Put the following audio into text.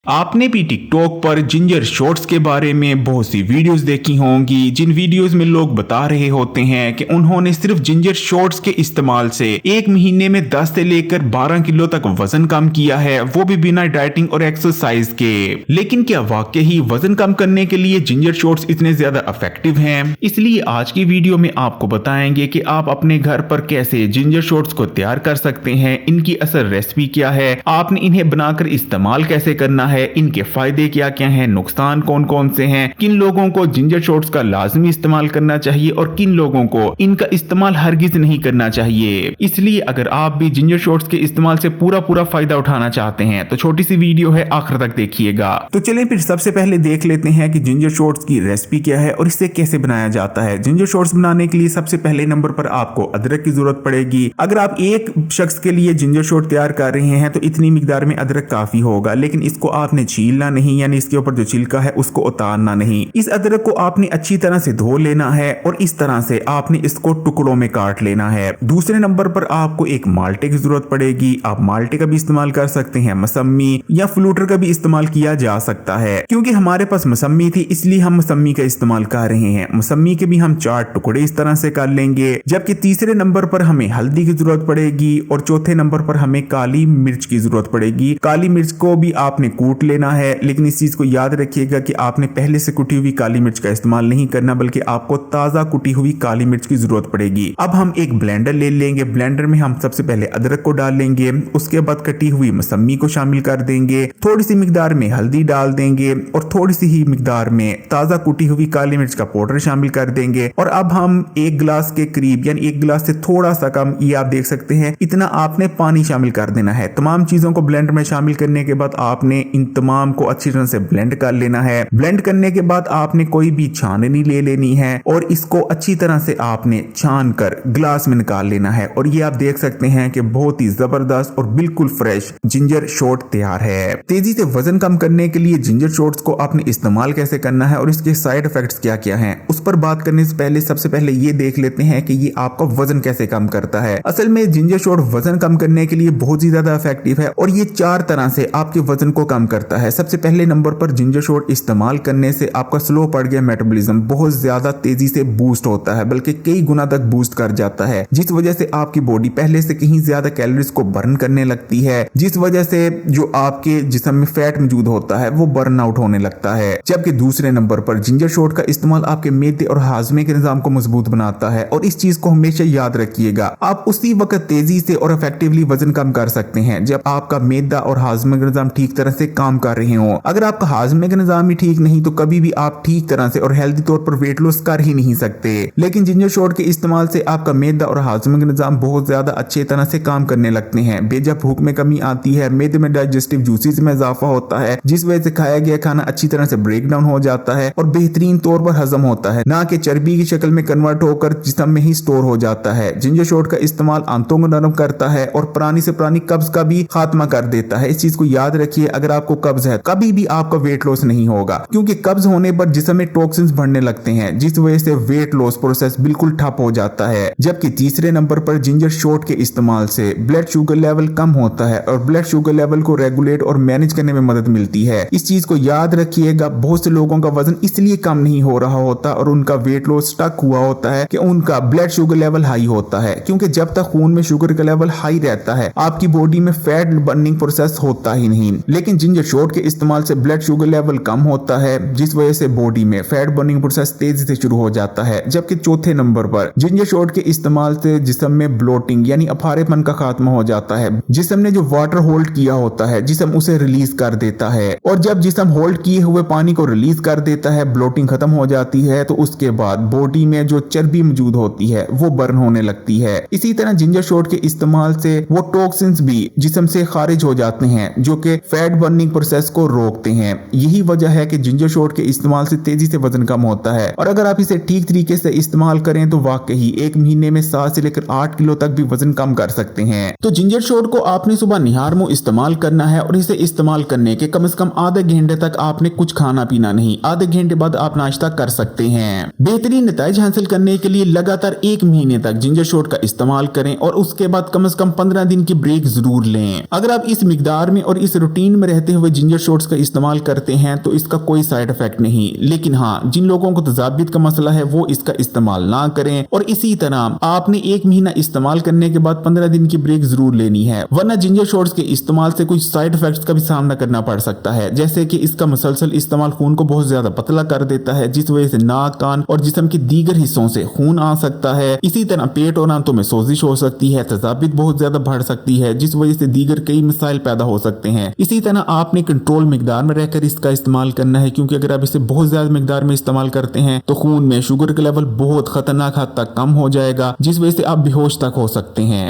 आपने भी टिकटॉक पर जिंजर शॉट्स के बारे में बहुत सी वीडियोस देखी होंगी, जिन वीडियोस में लोग बता रहे होते हैं कि उन्होंने सिर्फ जिंजर शॉट्स के इस्तेमाल से एक महीने में 10 से लेकर 12 किलो तक वजन कम किया है, वो भी बिना डाइटिंग और एक्सरसाइज के। लेकिन क्या वाकई ही वजन कम करने के लिए जिंजर शॉट्स इतने ज्यादा इफेक्टिव हैं? इसलिए आज की वीडियो में आपको बताएंगे कि आप अपने घर पर कैसे जिंजर शॉट्स को तैयार कर सकते हैं, इनकी असल रेसिपी क्या है, आपने इन्हें बनाकर इस्तेमाल कैसे करना है, इनके फायदे क्या क्या हैं, नुकसान कौन कौन से हैं, किन लोगों को जिंजर शॉट्स का लाजमी इस्तेमाल करना चाहिए और किन लोगों को इनका इस्तेमाल हरगिज नहीं करना चाहिए। इसलिए अगर आप भी जिंजर शॉट्स के इस्तेमाल से पूरा फायदा उठाना चाहते हैं तो छोटी सी वीडियो है, आखिर तक देखिएगा। तो चलिए फिर सबसे पहले देख लेते हैं कि जिंजर शॉट्स की रेसिपी क्या है और इसे कैसे बनाया जाता है। जिंजर शॉट्स बनाने के लिए सबसे पहले नंबर पर आपको अदरक की जरूरत पड़ेगी। अगर आप एक शख्स के लिए जिंजर शॉट तैयार कर रहे हैं तो इतनी मिकदार में अदरक काफी होगा, लेकिन इसको आपने छीलना नहीं, यानी इसके ऊपर जो छिलका है उसको उतारना नहीं। इस अदरक को आपने अच्छी तरह से धो लेना है और इस तरह से आपने इसको टुकड़ों में काट लेना है। दूसरे नंबर पर आपको एक माल्टे की जरूरत पड़ेगी। आप माल्टे का भी इस्तेमाल कर सकते हैं, मसम्मी या फ्लूटर का भी इस्तेमाल किया जा सकता है। क्योंकि हमारे पास मसम्मी थी इसलिए हम मसम्मी का इस्तेमाल कर रहे हैं। मसम्मी के भी हम 4 टुकड़े इस तरह से कर लेंगे। जबकि तीसरे नंबर पर हमें हल्दी की जरूरत पड़ेगी और चौथे नंबर पर हमें काली मिर्च की जरूरत पड़ेगी। काली मिर्च को भी आपने कूट लेना है, लेकिन इस चीज को याद रखिएगा कि आपने पहले से कुटी हुई काली मिर्च का इस्तेमाल नहीं करना, बल्कि आपको ताजा कुटी हुई काली मिर्च की जरूरत पड़ेगी। अब हम एक ब्लेंडर ले लेंगे। ब्लेंडर में हम सबसे पहले अदरक को डाल लेंगे, उसके बाद कटी हुई मसम्मी को शामिल कर देंगे, थोड़ी सी मिकदार में हल्दी डाल देंगे और थोड़ी सी ही मिकदार में ताजा कुटी हुई काली मिर्च का पाउडर शामिल कर देंगे। और अब हम एक गिलास के करीब, यानी एक गिलास से थोड़ा सा कम, ये आप देख सकते हैं, इतना आपने पानी शामिल कर देना है। तमाम चीजों को ब्लेंडर में शामिल करने के बाद आपने इन तमाम को अच्छी तरह से ब्लेंड कर लेना है। ब्लेंड करने के बाद आपने कोई भी छाननी ले लेनी है और इसको अच्छी तरह से आपने छान कर ग्लास में निकाल लेना है। और ये आप देख सकते हैं कि बहुत ही जबरदस्त और बिल्कुल फ्रेश जिंजर शॉट तैयार है। तेजी से वजन कम करने के लिए जिंजर शॉट्स को आपने इस्तेमाल कैसे करना है और इसके साइड इफेक्ट्स क्या क्या हैं, उस पर बात करने से पहले सबसे पहले ये देख लेते हैं कि ये आपका वजन कैसे कम करता है। असल में जिंजर शॉट वजन कम करने के लिए बहुत ही ज्यादा इफेक्टिव है और ये 4 तरह से आपके वजन को कम करता है। सबसे पहले नंबर पर जिंजर शॉट इस्तेमाल करने से आपका स्लो पड़ गया मेटाबॉलिज्म बहुत ज्यादा तेजी से बूस्ट होता है, बल्कि कई गुना तक बूस्ट कर जाता है, जिस वजह से आपकी बॉडी पहले से कहीं ज्यादा कैलोरीज को बर्न करने लगती है, जिस वजह से जो आपके जिस्म में फैट मौजूद होता है वो बर्न आउट होने लगता है। जबकि दूसरे नंबर पर जिंजर शॉट का इस्तेमाल आपके मैदे और हाजमे के निजाम को मजबूत बनाता है। और इस चीज को हमेशा याद रखिएगा, आप उसी वक्त तेजी से और इफेक्टिवली वजन कम कर सकते हैं जब आपका मैदा और हाजमे का निजाम ठीक तरह से काम कर रहे हो। अगर आपका हाजमे का निजाम ही ठीक नहीं तो कभी भी आप ठीक तरह से और हेल्दी तौर पर वेट लॉस कर ही नहीं सकते। लेकिन जिंजर शॉट के इस्तेमाल से आपका मैदा और हाजमे का निजाम बहुत ज्यादा अच्छे तरह से काम करने लगते हैं। बेजा भूख में कमी आती है, मैदे में डाइजेस्टिव जूसेस में इजाफा होता है, जिस वजह से खाया गया खाना अच्छी तरह से ब्रेक डाउन हो जाता है और बेहतरीन तौर पर हजम होता है, ना कि चर्बी की शक्ल में कन्वर्ट होकर जिस्म में ही स्टोर हो जाता है। जिंजर शॉट का इस्तेमाल आंतों को नरम करता है और पुरानी से पुरानी कब्ज का भी खात्मा कर देता है। इस चीज को याद रखिए, अगर आपको कब्ज है कभी भी आपका वेट लॉस नहीं होगा, क्योंकि कब्ज होने पर जिस्म में टॉक्सिन्स बढ़ने लगते हैं, जिस वजह से वेट लॉस प्रोसेस बिल्कुल ठप हो जाता है। जबकि तीसरे नंबर पर जिंजर शॉट के इस्तेमाल से ब्लड शुगर लेवल कम होता है और ब्लड शुगर लेवल को रेगुलेट और मैनेज करने में मदद मिलती है। इस चीज को याद रखिएगा, बहुत से लोगों का वजन इसलिए कम नहीं हो रहा होता और उनका वेट लॉस स्टक हुआ होता है कि उनका ब्लड शुगर लेवल हाई होता है, क्योंकि जब तक खून में शुगर का लेवल हाई रहता है आपकी बॉडी में फैट बर्निंग प्रोसेस होता ही नहीं। लेकिन जिंजर शॉट के इस्तेमाल से ब्लड शुगर लेवल कम होता है, जिस वजह से बॉडी में फैट बर्निंग प्रोसेस तेजी से शुरू हो जाता है। जबकि चौथे नंबर पर जिंजर शॉट के इस्तेमाल से जिस्म में ब्लोटिंग यानी अफारेपन का खात्मा हो जाता है। जिस्म ने जो वाटर होल्ड किया होता है जिस्म उसे रिलीज कर देता है, और जब जिस्म होल्ड किए हुए पानी को रिलीज कर देता है, ब्लोटिंग खत्म हो जाती है, तो उसके बाद बॉडी में जो चर्बी मौजूद होती है वो बर्न होने लगती है। इसी तरह जिंजर शॉट के इस्तेमाल से वो टॉक्सिन्स भी जिस्म से खारिज हो जाते हैं जो कि फैट बर्निंग प्रोसेस को रोकते हैं। यही वजह है कि जिंजर शॉट के इस्तेमाल से तेजी से वजन कम होता है, और अगर आप इसे ठीक तरीके से इस्तेमाल करें तो वाकई एक महीने में 7 से लेकर 8 किलो तक भी वजन कम कर सकते हैं। तो जिंजर शॉट को आपने सुबह निहार मुंह इस्तेमाल करना है और इसे इस्तेमाल करने के कम से कम आधे घंटे तक आपने कुछ खाना पीना नहीं, आधे घंटे बाद आप नाश्ता कर सकते हैं। बेहतरीन नतीजे हासिल करने के लिए लगातार 1 महीने तक जिंजर शॉट का इस्तेमाल करें और उसके बाद कम से कम 15 दिन की ब्रेक जरूर लें। अगर आप इस मिकदार में और इस रूटीन में रहते रहते हुए जिंजर शॉट्स का इस्तेमाल करते हैं तो इसका कोई साइड इफेक्ट नहीं, लेकिन हाँ, जिन लोगों को तजाबियत का मसला है वो इसका इस्तेमाल ना करें। और इसी तरह आपने 1 महीना इस्तेमाल करने के बाद 15 दिन की ब्रेक जरूर लेनी है, वरना जिंजर शॉट्स के इस्तेमाल से कुछ साइड इफेक्ट्स का भी सामना करना पड़ सकता है, जैसे कि इसका मुसलसल इस्तेमाल खून को बहुत ज्यादा पतला कर देता है, जिस वजह से नाक, कान और जिस्म के दीगर हिस्सों से खून आ सकता है। इसी तरह पेट और आंतों में सोजिश हो सकती है, तजाबियत बहुत ज्यादा बढ़ सकती है, जिस वजह से दीगर कई मसाइल पैदा हो सकते हैं। इसी तरह आपने कंट्रोल मिकदार में रहकर इसका इस्तेमाल करना है, क्योंकि अगर आप इसे बहुत ज्यादा मिकदार में इस्तेमाल करते हैं तो खून में शुगर का लेवल बहुत खतरनाक हद तक कम हो जाएगा, जिस वजह से आप बेहोश तक हो सकते हैं।